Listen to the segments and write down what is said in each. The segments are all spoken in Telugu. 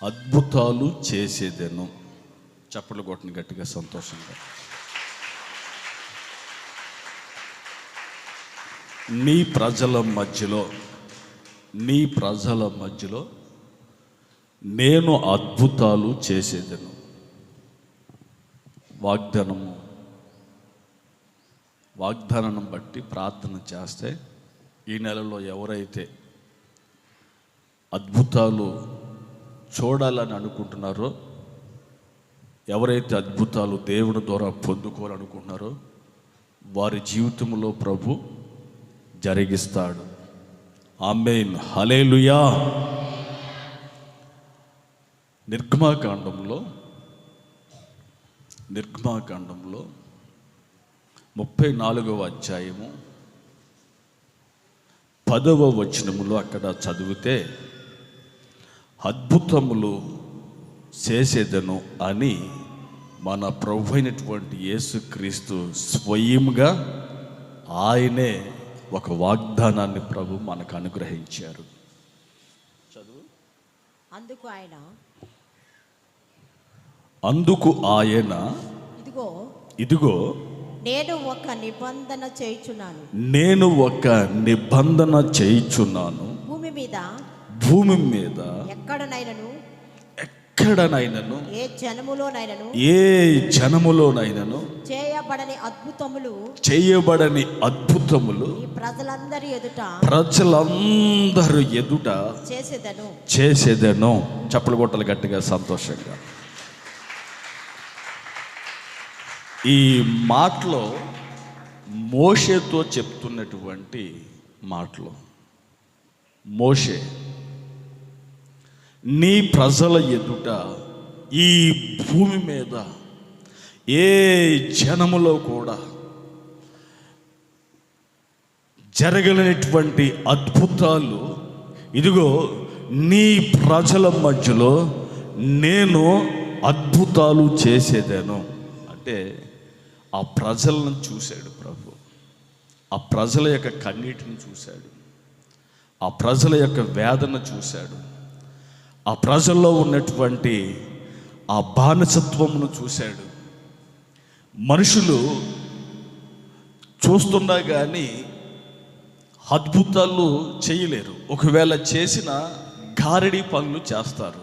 అద్భుతాలు చేసేదెను. చప్పట్లు కొట్టండి గట్టిగా, సంతోషంగా. నీ ప్రజల మధ్యలో నేను అద్భుతాలు చేసేదను. వాగ్దానం బట్టి ప్రార్థన చేస్తే ఈ నెలలో ఎవరైతే అద్భుతాలు చూడాలని అనుకుంటున్నారో, ఎవరైతే అద్భుతాలు దేవుని ద్వారా పొందుకోవాలనుకుంటున్నారో వారి జీవితంలో ప్రభు జరిగిస్తాడు. ఆమేన్, హల్లెలూయా. నిర్గమాకాండంలో 34వ అధ్యాయము 10వ వచనములో అక్కడ చదివితే, అద్భుతములు చేసేదను అని మన ప్రభు అయినటువంటి యేసుక్రీస్తు స్వయంగా ఆయనే ఒక వాగ్దానాన్ని ప్రభు మనకు అనుగ్రహించారు. చదువు. అందుకు ఆయన ఇదిగో నేను ఒక నిబంధన చేయుచున్నాను భూమి మీద ఎక్కడనైనను ఏ జనములోనైనను చేయబడని అద్భుతములు ప్రజలందరూ ఎదుట చేసేదను. చప్పలు కొట్టలు గట్టిగా, సంతోషంగా. ఈ మాటలో మోషేతో చెప్తున్నటువంటి మాటలు, మోషే నీ ప్రజల ఎదుట ఈ భూమి మీద ఏ జనములో కూడా జరగలేనటువంటి అద్భుతాలు ఇదిగో నీ ప్రజల మధ్యలో నేను అద్భుతాలు చేసేదాను అంటే, ఆ ప్రజలను చూశాడు ప్రభు. ఆ ప్రజల యొక్క కన్నీటిని చూశాడు, ఆ ప్రజల యొక్క వేదన చూశాడు, ఆ ప్రజల్లో ఉన్నటువంటి ఆ బానిసత్వమును చూశాడు. మనుషులు చూస్తున్నా కానీ అద్భుతాలు చేయలేరు. ఒకవేళ చేసిన గారడీ పనులు చేస్తారు.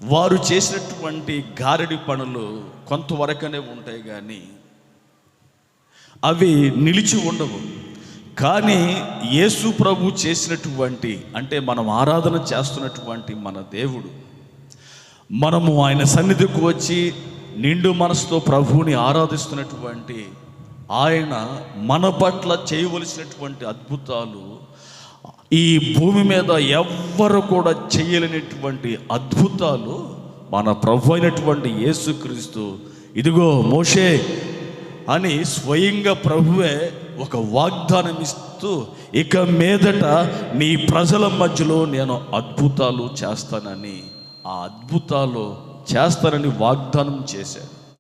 వారు చేసినటువంటి గారడీ పనులు కొంతవరకనే ఉంటాయి కానీ అవి నిలిచి ఉండవు. కానీ యేసు ప్రభు చేసినటువంటి, అంటే మనం ఆరాధన చేస్తున్నటువంటి మన దేవుడు, మనము ఆయన సన్నిధికి వచ్చి నిండు మనసుతో ప్రభువుని ఆరాధిస్తున్నటువంటి ఆయన మన పట్ల చేయవలసినటువంటి అద్భుతాలు ఈ భూమి మీద ఎవ్వరు కూడా చేయలేనటువంటి అద్భుతాలు మన ప్రభు అయినటువంటి యేసుక్రీస్తు ఇదిగో మోషే అని స్వయంగా ప్రభువే ఒక వాగ్దానం ఇస్తూ, ఇక మీదట నీ ప్రజల మధ్యలో నేను అద్భుతాలు చేస్తానని వాగ్దానం చేశాడు.